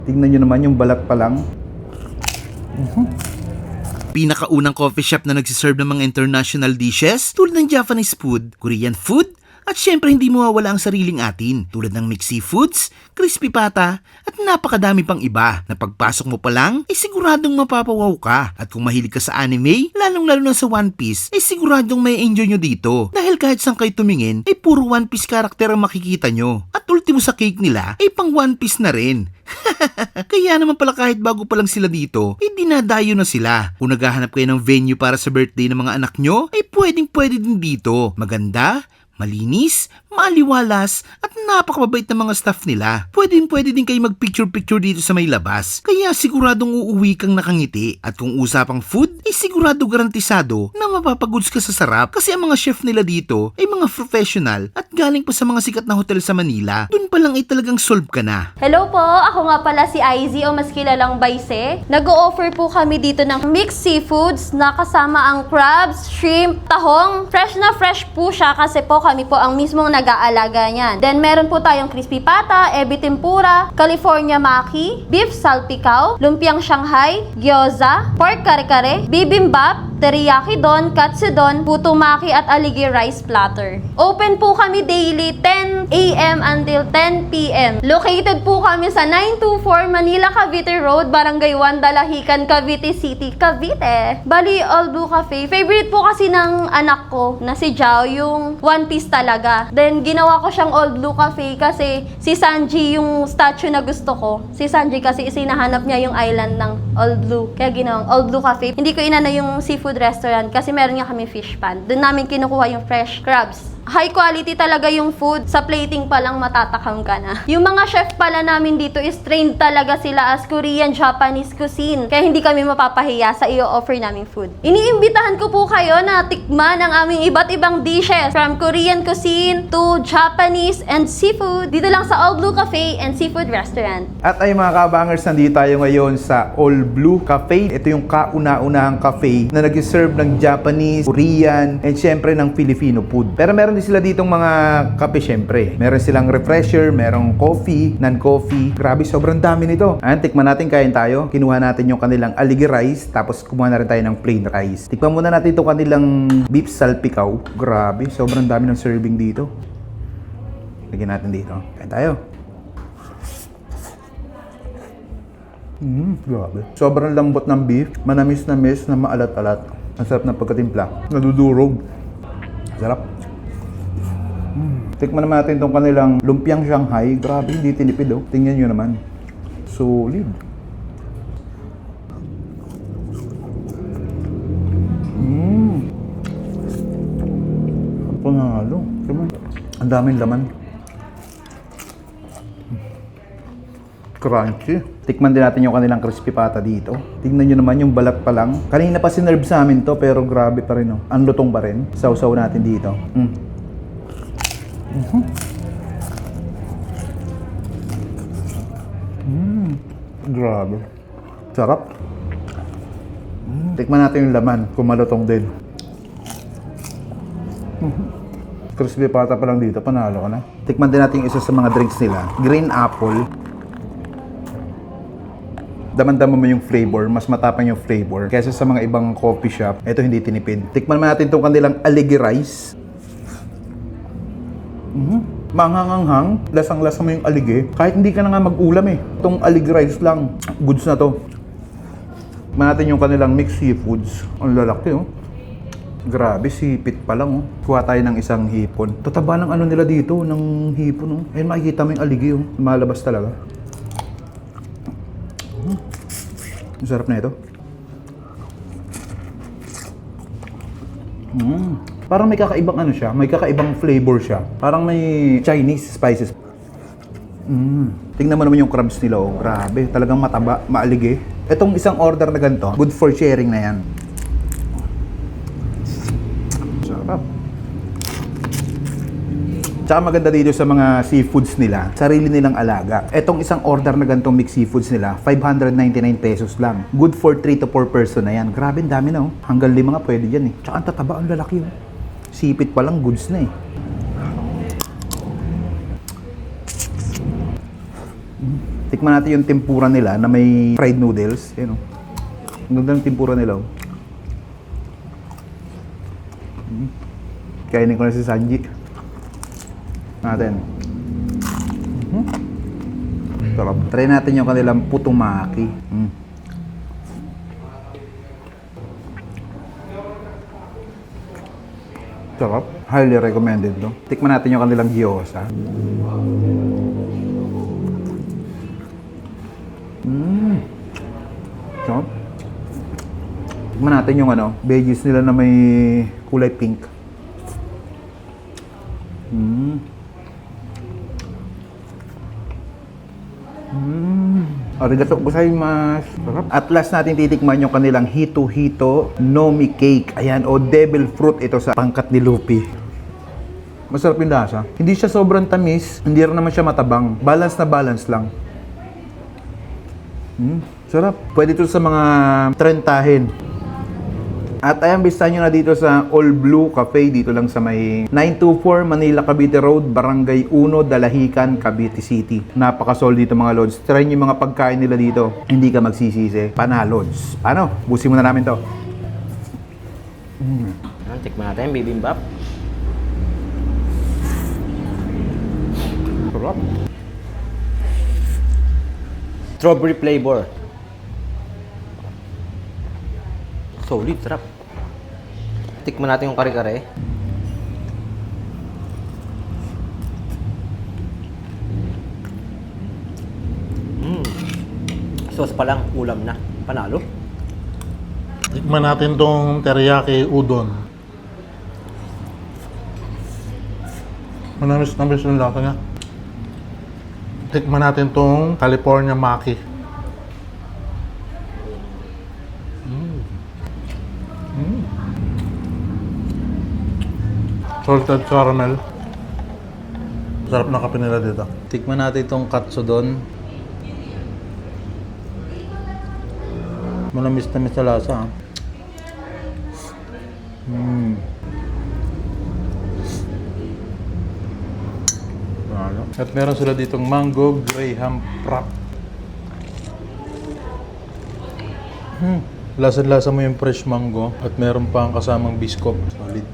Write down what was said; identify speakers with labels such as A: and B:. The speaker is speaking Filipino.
A: Tingnan nyo naman yung balat pa lang.
B: Pinakaunang coffee shop na nagsiserve ng mga international dishes tulad ng Japanese food, Korean food, at syempre hindi mawawala ang sariling atin tulad ng mixed seafoods, crispy pata, at napakadami pang iba na pagpasok mo pa lang ay siguradong mapapawaw ka. At kung mahilig ka sa anime, lalong-lalo na sa One Piece, ay siguradong may enjoy nyo dito dahil kahit saan kayo tumingin ay puro One Piece karakter ang makikita nyo. At ultimo sa cake nila ay pang One Piece na rin. Kaya naman pala kahit bago pa lang sila dito, ay dinadayo na sila. Kung naghahanap kayo ng venue para sa birthday ng mga anak nyo, ay pwedeng-pwede din dito. Maganda, malinis, maliwalas, at napakababait ng mga staff nila. Pwede din kayo mag-picture-picture dito sa may labas. Kaya siguradong uuwi kang nakangiti. At kung usapang food, ay sigurado garantisado na mapapagoods ka sa sarap. Kasi ang mga chef nila dito ay mga professional at galing pa sa mga sikat na hotel sa Manila. Doon pa lang ay talagang solve ka na.
C: Hello po, ako nga pala si Izzy o mas kilalang Baise. Nag-o-offer po kami dito ng mixed seafoods na kasama ang crabs, shrimp, tahong. Fresh na fresh po siya kasi po kami po ang mismong nag-aalaga niyan. Then meron po tayong crispy pata, ebi tempura, California maki, beef salpicao, lumpiang Shanghai, gyoza, pork kare-kare, bibimbap, teriyaki don, katsudon, puto maki at aligi rice platter. Open po kami daily 10 a.m. until 10 p.m. Located po kami sa 924 Manila Cavite Road, Barangay 1, Dalahican, Cavite City, Cavite. Bali, All Blue Cafe. Favorite po kasi ng anak ko na si Jao, yung One Piece talaga. Then, ginawa ko siyang All Blue Cafe kasi si Sanji yung statue na gusto ko. Si Sanji kasi isinahanap niya yung island ng All Blue. Kaya ginawang All Blue Cafe. Hindi ko inana yung seafood restaurant kasi meron nga kami fish pan. Doon namin kinukuha yung fresh crabs. High quality talaga yung food. Sa plating pa lang matatakam ka na. Yung mga chef pala namin dito is trained talaga sila as Korean, Japanese cuisine. Kaya hindi kami mapapahiya sa i-offer naming food. Iniimbitahan ko po kayo na tikman ang aming iba't ibang dishes from Korean cuisine to Japanese and seafood dito lang sa All Blue Cafe and Seafood Restaurant.
A: At ay mga kabangers, nandito tayo ngayon sa All Blue Cafe. Ito yung kauna-unahang cafe na nag-serve ng Japanese, Korean, and syempre ng Filipino food. Pero meron din sila ditong mga kape syempre. Meron silang refresher, merong coffee, non-coffee. Grabe, sobrang dami nito. Ayan, tikman natin, kain tayo. Kinuha natin yung kanilang aligi rice, tapos kumuha na rin tayo ng plain rice. Tikman muna natin itong kanilang beef salpicao. Grabe, sobrang dami ng serving dito. Lagyan natin dito. Kain tayo. Grabe. Sobrang lambot ng beef. Manamis-namis na maalat-alat. Ang sarap ng pagkatimpla. Nadudurog. Sarap. Tikman naman natin itong kanilang lumpiang Shanghai. Grabe, hindi tinipid oh. Tingnan nyo naman. Solid. Panalo. Ang daming laman. Crunchy. Tikman din natin yung kanilang crispy pata dito. Tingnan nyo naman yung balat pa lang. Kanina pa sinerve sa amin to, pero grabe pa rin oh. Ang lutong pa rin. Sausaw natin dito. Grabe. Sarap. Tikman natin yung laman kung malutong din. Crispy pata pa lang dito, panalo ka na. Tikman din natin yung isa sa mga drinks nila. Green apple. Daman-daman mo yung flavor, mas matapang yung flavor kaysa sa mga ibang coffee shop. Ito hindi tinipid. Tikman natin itong kanilang aligi rice. Manghanghang, lasang-lasa mo yung aligi. Kahit hindi ka na nga mag-ulam eh. Itong aligi rice lang, goods na to. Tikman natin yung kanilang mixed seafoods. Ang lalaki oh. Grabe, sipit pa lang oh. Kuha tayo ng isang hipon. Tataba ng ano nila dito, ng hipon oh. Ayun, makikita mo yung aligi oh. Malabas talaga. Ang sarap na ito. Parang may kakaibang ano siya, may kakaibang flavor siya. Parang may Chinese spices. Tingnan mo naman yung crabs nila oh. Grabe, talagang mataba, maalige. Itong isang order na ganito, good for sharing na yan. Sarap. Tsaka maganda dito sa mga seafoods nila, sarili nilang alaga. Etong isang order na ganitong mixed seafoods nila, 599 pesos lang. Good for 3 to 4 person na yan. Grabe, dami na oh. Hanggang 5 nga pwede yan eh. Tsaka ang tataba, ang lalaki oh. Sipit pa lang, goods na eh. Tikman natin yung tempura nila na may fried noodles. Ayan, oh. Ang ganda ng tempura nila. Oh. Kainin ko na si Sanji. Natin. Sarap. Try natin yung kanilang putumaki. Sarap. Highly recommended, no? Tikman natin yung kanilang gyoza. Sarap. Tikman natin yung veggies nila na may kulay pink. Arigato gozaimasu. Sarap. At last natin titikman yung kanilang hito-hito nomi cake. Ayan, o devil fruit ito sa pangkat ni Luffy. Masarap yung lasa. Hindi siya sobrang tamis, hindi rin naman siya matabang. Balance na balance lang. Sarap. Pwede ito sa mga trentahin. At ayan, bisitahin nyo na dito sa All Blue Cafe, dito lang sa may 924 Manila Cavite Road, Barangay 1, Dalahican, Cavite City. Napakasol dito mga lods. Try nyo yung mga pagkain nila dito. Hindi ka magsisisi. Panalods. Paano? Busin muna namin to.
D: Tikman natin yung bibimbap.
A: Sarap.
D: Strawberry flavor. Solid, sarap. Tikman natin yung kare-kare. Sauce pa lang, ulam na. Panalo.
E: Tikman natin tong teriyaki udon. Manamis-namis yung lasa niya. Tikman natin tong California Maki. Salted caramel. Sarap na kape nila dito.
F: Tikman natin itong katsudon. Manamis-namis sa lasa. At meron sila ditong mango graham wrap. Lasa-lasa mo yung fresh mango at meron pa ang kasamang biskop. Solid.